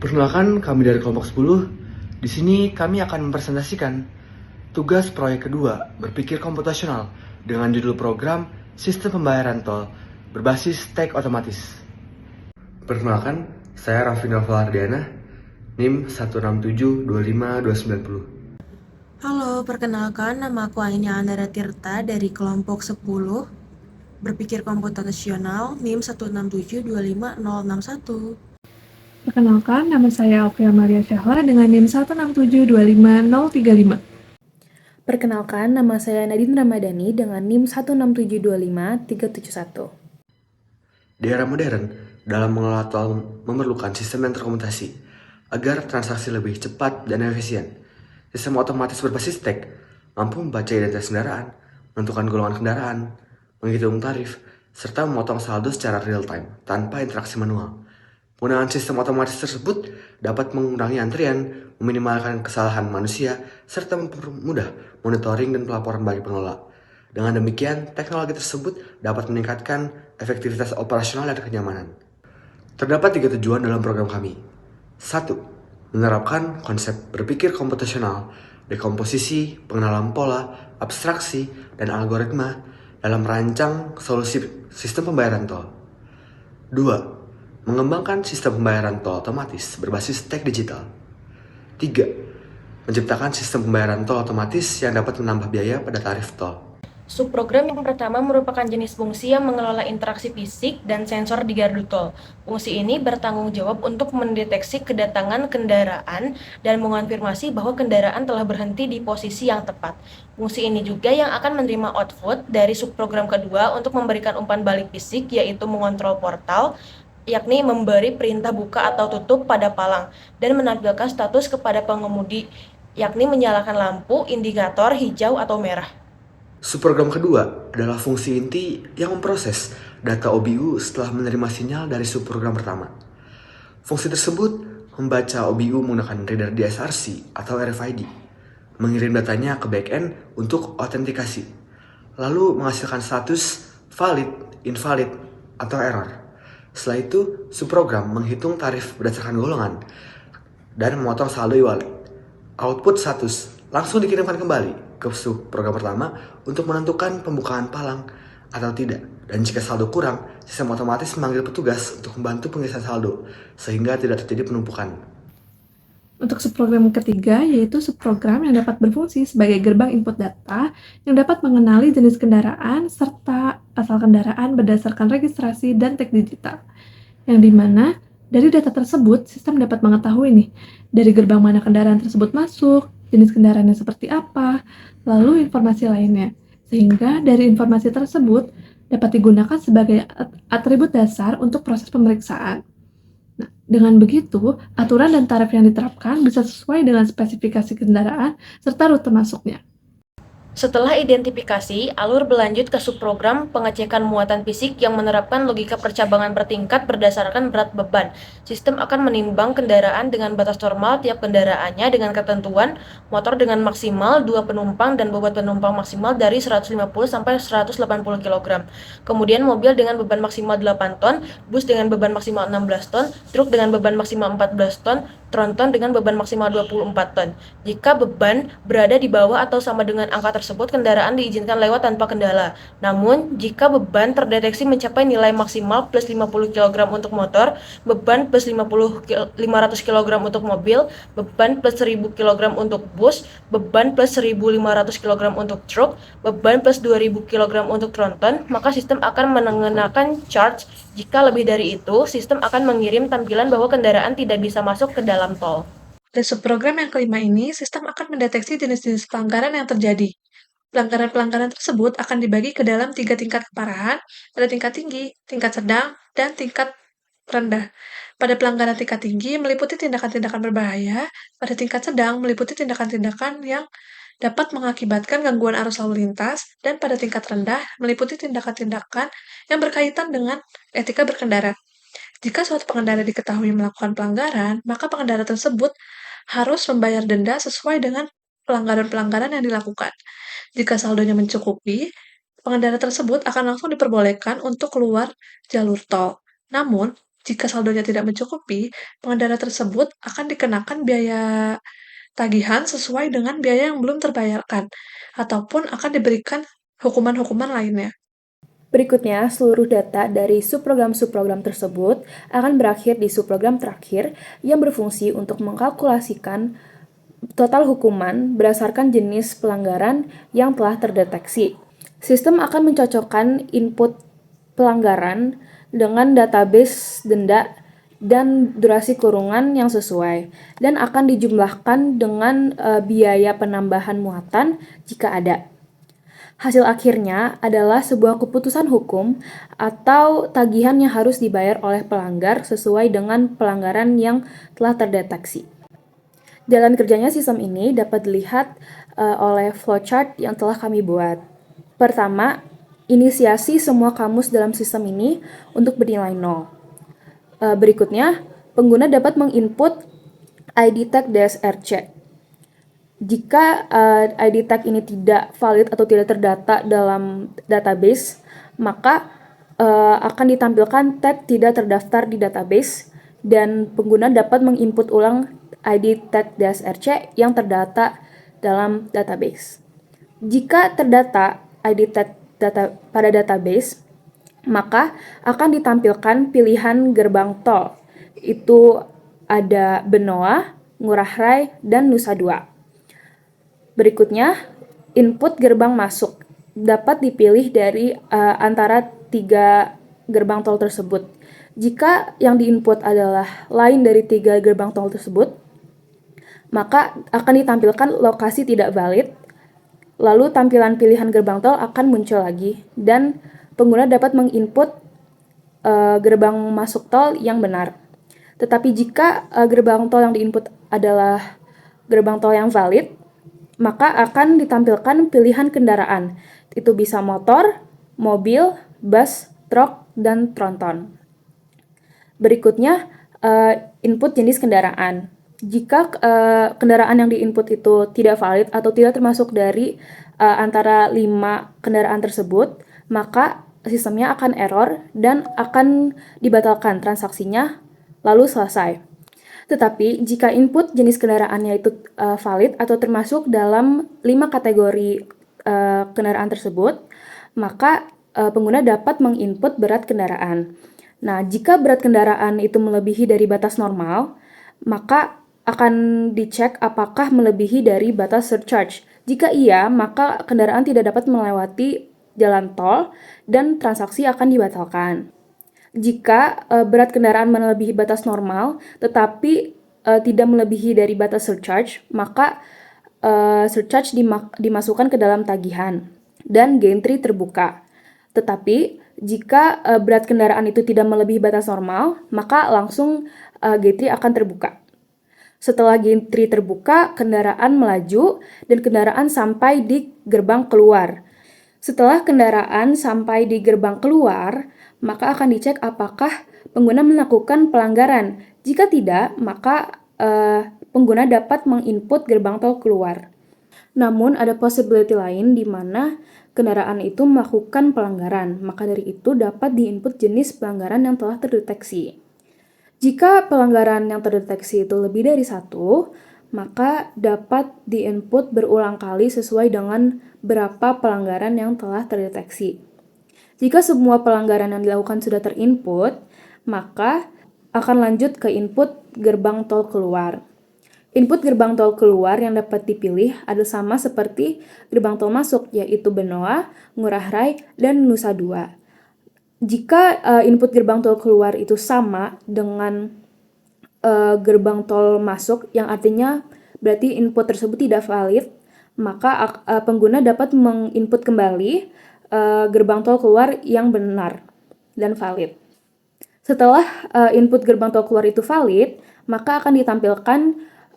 Perkenalkan, kami dari kelompok 10. Di sini kami akan mempresentasikan tugas proyek kedua, berpikir komputasional, dengan judul program Sistem Pembayaran Tol berbasis tag otomatis. Perkenalkan, saya Raffi Novalardiana, NIM 16725-290. Halo, perkenalkan nama aku Ainya Andara Tirta dari kelompok 10 berpikir komputasional NIM 16725-061. Perkenalkan, nama saya Alfia Maria Syahla dengan NIM 16725-035. Perkenalkan, nama saya Nadine Ramadhani dengan NIM 16725-371. Di era modern, dalam mengelola tol memerlukan sistem yang terkomputasi agar transaksi lebih cepat dan efisien. Sistem otomatis berbasis tag mampu membaca identitas kendaraan, menentukan golongan kendaraan, menghitung tarif, serta memotong saldo secara real-time tanpa interaksi manual. Penggunaan sistem otomatis tersebut dapat mengurangi antrian, meminimalkan kesalahan manusia, serta mempermudah monitoring dan pelaporan bagi pengelola. Dengan demikian, teknologi tersebut dapat meningkatkan efektivitas operasional dan kenyamanan. Terdapat 3 tujuan dalam program kami. 1. Menerapkan konsep berpikir komputasional, dekomposisi, pengenalan pola, abstraksi, dan algoritma dalam merancang solusi sistem pembayaran tol. 2. Mengembangkan sistem pembayaran tol otomatis berbasis tag digital. 3. Menciptakan sistem pembayaran tol otomatis yang dapat menambah biaya pada tarif tol. Subprogram yang pertama merupakan jenis fungsi yang mengelola interaksi fisik dan sensor di gardu tol. Fungsi ini bertanggung jawab untuk mendeteksi kedatangan kendaraan dan mengonfirmasi bahwa kendaraan telah berhenti di posisi yang tepat. Fungsi ini juga yang akan menerima output dari subprogram kedua untuk memberikan umpan balik fisik, yaitu mengontrol portal, yakni memberi perintah buka atau tutup pada palang, dan menampilkan status kepada pengemudi, yakni menyalakan lampu indikator hijau atau merah. Subprogram kedua adalah fungsi inti yang memproses data OBU setelah menerima sinyal dari subprogram pertama. Fungsi tersebut membaca OBU menggunakan reader DSRC atau RFID, mengirim datanya ke backend untuk autentikasi, lalu menghasilkan status valid, invalid, atau error. Setelah itu, subprogram menghitung tarif berdasarkan golongan dan memotong saldo e-wallet. Output status langsung dikirimkan kembali ke subprogram pertama untuk menentukan pembukaan palang atau tidak. Dan jika saldo kurang, sistem otomatis memanggil petugas untuk membantu pengisian saldo sehingga tidak terjadi penumpukan. Untuk subprogram ketiga, yaitu subprogram yang dapat berfungsi sebagai gerbang input data yang dapat mengenali jenis kendaraan serta asal kendaraan berdasarkan registrasi dan tag digital. Yang dimana dari data tersebut, sistem dapat mengetahui nih, dari gerbang mana kendaraan tersebut masuk, jenis kendaraannya seperti apa, lalu informasi lainnya. Sehingga dari informasi tersebut dapat digunakan sebagai atribut dasar untuk proses pemeriksaan. Nah, dengan begitu, aturan dan tarif yang diterapkan bisa sesuai dengan spesifikasi kendaraan serta rute masuknya. Setelah identifikasi, alur berlanjut ke subprogram pengecekan muatan fisik yang menerapkan logika percabangan bertingkat berdasarkan berat beban. Sistem akan menimbang kendaraan dengan batas normal tiap kendaraannya dengan ketentuan motor dengan maksimal 2 penumpang dan bobot penumpang maksimal dari 150 sampai 180 kg. Kemudian mobil dengan beban maksimal 8 ton, bus dengan beban maksimal 16 ton, truk dengan beban maksimal 14 ton, tronton dengan beban maksimal 24 ton. Jika beban berada di bawah atau sama dengan angka tersebut, kendaraan diizinkan lewat tanpa kendala. Namun, jika beban terdeteksi mencapai nilai maksimal plus 50 kg untuk motor, beban plus 500 kg untuk mobil, beban plus 1000 kg untuk bus, beban plus 1500 kg untuk truk, beban plus 2000 kg untuk tronton, maka sistem akan mengenakan charge. Jika lebih dari itu, sistem akan mengirim tampilan bahwa kendaraan tidak bisa masuk ke dalam tol. Dan subprogram yang kelima ini, sistem akan mendeteksi jenis-jenis pelanggaran yang terjadi. Pelanggaran-pelanggaran tersebut akan dibagi ke dalam 3 tingkat keparahan, ada tingkat tinggi, tingkat sedang, dan tingkat rendah. Pada pelanggaran tingkat tinggi meliputi tindakan-tindakan berbahaya, pada tingkat sedang meliputi tindakan-tindakan yang dapat mengakibatkan gangguan arus lalu lintas, dan pada tingkat rendah meliputi tindakan-tindakan yang berkaitan dengan etika berkendara. Jika suatu pengendara diketahui melakukan pelanggaran, maka pengendara tersebut harus membayar denda sesuai dengan pelanggaran-pelanggaran yang dilakukan. Jika saldonya mencukupi, pengendara tersebut akan langsung diperbolehkan untuk keluar jalur tol. Namun, Jika saldonya tidak mencukupi, pengendara tersebut akan dikenakan biaya tagihan sesuai dengan biaya yang belum terbayarkan, ataupun akan diberikan hukuman-hukuman lainnya. Berikutnya, seluruh data dari subprogram-subprogram tersebut akan berakhir di subprogram terakhir yang berfungsi untuk mengkalkulasikan total hukuman berdasarkan jenis pelanggaran yang telah terdeteksi. Sistem akan mencocokkan input pelanggaran dengan database denda dan durasi kurungan yang sesuai, dan akan dijumlahkan dengan biaya penambahan muatan jika ada. Hasil akhirnya adalah sebuah keputusan hukum atau tagihan yang harus dibayar oleh pelanggar sesuai dengan pelanggaran yang telah terdeteksi. Jalan kerjanya sistem ini dapat dilihat oleh flowchart yang telah kami buat. Pertama, inisiasi semua kamus dalam sistem ini untuk bernilai 0. Berikutnya, pengguna dapat menginput ID tag DSRC. Jika ID tag ini tidak valid atau tidak terdata dalam database, maka akan ditampilkan tag tidak terdaftar di database dan pengguna dapat menginput ulang ID tag DSRC yang terdata dalam database. Jika terdata ID tag pada database, maka akan ditampilkan pilihan gerbang tol. Itu ada Benoa, Ngurah Rai, dan Nusa Dua. Berikutnya, input gerbang masuk dapat dipilih dari antara 3 gerbang tol tersebut. Jika yang diinput adalah lain dari 3 gerbang tol tersebut, maka akan ditampilkan lokasi tidak valid, lalu tampilan pilihan gerbang tol akan muncul lagi, dan pengguna dapat menginput gerbang masuk tol yang benar. Tetapi jika gerbang tol yang diinput adalah gerbang tol yang valid, maka akan ditampilkan pilihan kendaraan. Itu bisa motor, mobil, bus, truk, dan tronton. Berikutnya, input jenis kendaraan. Jika kendaraan yang diinput itu tidak valid atau tidak termasuk dari antara 5 kendaraan tersebut, maka sistemnya akan error dan akan dibatalkan transaksinya, lalu selesai. Tetapi jika input jenis kendaraannya itu valid atau termasuk dalam 5 kategori kendaraan tersebut, maka pengguna dapat menginput berat kendaraan. Nah, jika berat kendaraan itu melebihi dari batas normal, maka akan dicek apakah melebihi dari batas surcharge. Jika iya, maka kendaraan tidak dapat melewati jalan tol dan transaksi akan dibatalkan. Jika berat kendaraan melebihi batas normal, tetapi tidak melebihi dari batas surcharge, maka surcharge dimasukkan ke dalam tagihan dan gantry terbuka. Tetapi jika berat kendaraan itu tidak melebihi batas normal, maka langsung gantry akan terbuka. Setelah gantry terbuka, kendaraan melaju dan kendaraan sampai di gerbang keluar. Setelah kendaraan sampai di gerbang keluar, maka akan dicek apakah pengguna melakukan pelanggaran. Jika tidak, maka pengguna dapat menginput gerbang tol keluar. Namun ada possibility lain di mana kendaraan itu melakukan pelanggaran, maka dari itu dapat diinput jenis pelanggaran yang telah terdeteksi. Jika pelanggaran yang terdeteksi itu lebih dari 1, maka dapat diinput berulang kali sesuai dengan berapa pelanggaran yang telah terdeteksi. Jika semua pelanggaran yang dilakukan sudah terinput, maka akan lanjut ke input gerbang tol keluar. Input gerbang tol keluar yang dapat dipilih ada sama seperti gerbang tol masuk, yaitu Benoa, Ngurah Rai, dan Nusa Dua. Jika input gerbang tol keluar itu sama dengan gerbang tol masuk, yang artinya berarti input tersebut tidak valid, maka pengguna dapat menginput kembali gerbang tol keluar yang benar dan valid. Setelah input gerbang tol keluar itu valid, maka akan ditampilkan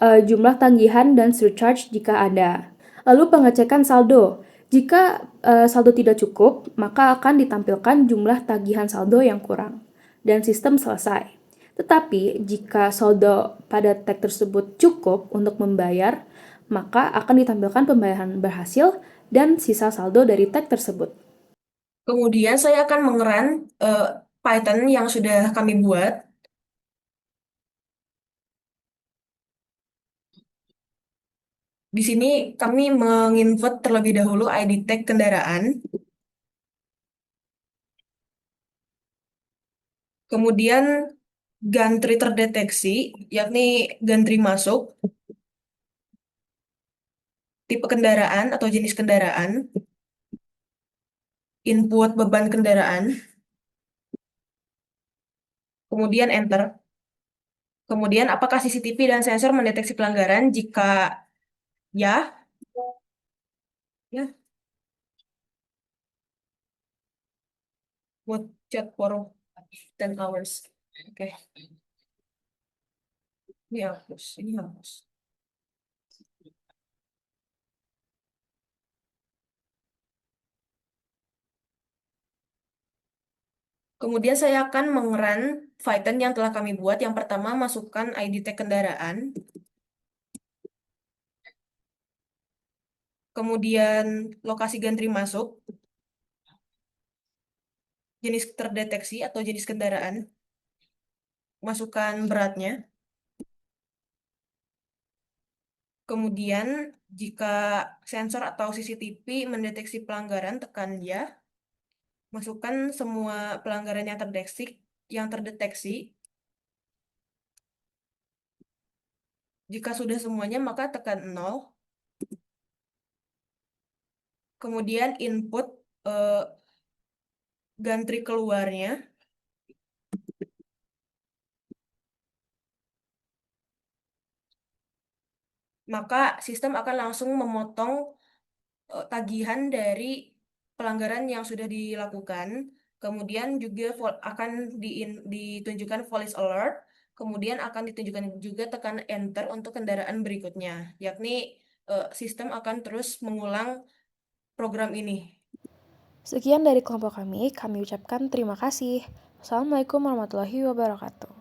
jumlah tagihan dan surcharge jika ada. Lalu pengecekan saldo. Jika saldo tidak cukup, maka akan ditampilkan jumlah tagihan saldo yang kurang dan sistem selesai. Tetapi jika saldo pada tag tersebut cukup untuk membayar, maka akan ditampilkan pembayaran berhasil dan sisa saldo dari tag tersebut. Kemudian saya akan mengeran Python yang sudah kami buat. Di sini kami menginput terlebih dahulu ID tag kendaraan, kemudian gantry terdeteksi, yakni gantry masuk, tipe kendaraan atau jenis kendaraan, input beban kendaraan, kemudian enter. Kemudian apakah CCTV dan sensor mendeteksi pelanggaran? Jika ya, ya, buat chat for 10 hours. Oke, ini hapus, ini hapus. Kemudian saya akan mengerun Python yang telah kami buat. Yang pertama, masukkan ID tag kendaraan. Kemudian lokasi gantry masuk, jenis terdeteksi atau jenis kendaraan, masukkan beratnya. Kemudian jika sensor atau CCTV mendeteksi pelanggaran, tekan ya. Masukkan semua pelanggaran yang terdeteksi. Jika sudah semuanya, maka tekan 0. Kemudian input gantry keluarnya. Maka sistem akan langsung memotong tagihan dari pelanggaran yang sudah dilakukan. Kemudian juga akan ditunjukkan police alert. Kemudian akan ditunjukkan juga tekan enter untuk kendaraan berikutnya, yakni sistem akan terus mengulang program ini. Sekian dari kelompok kami ucapkan terima kasih. Assalamualaikum warahmatullahi wabarakatuh.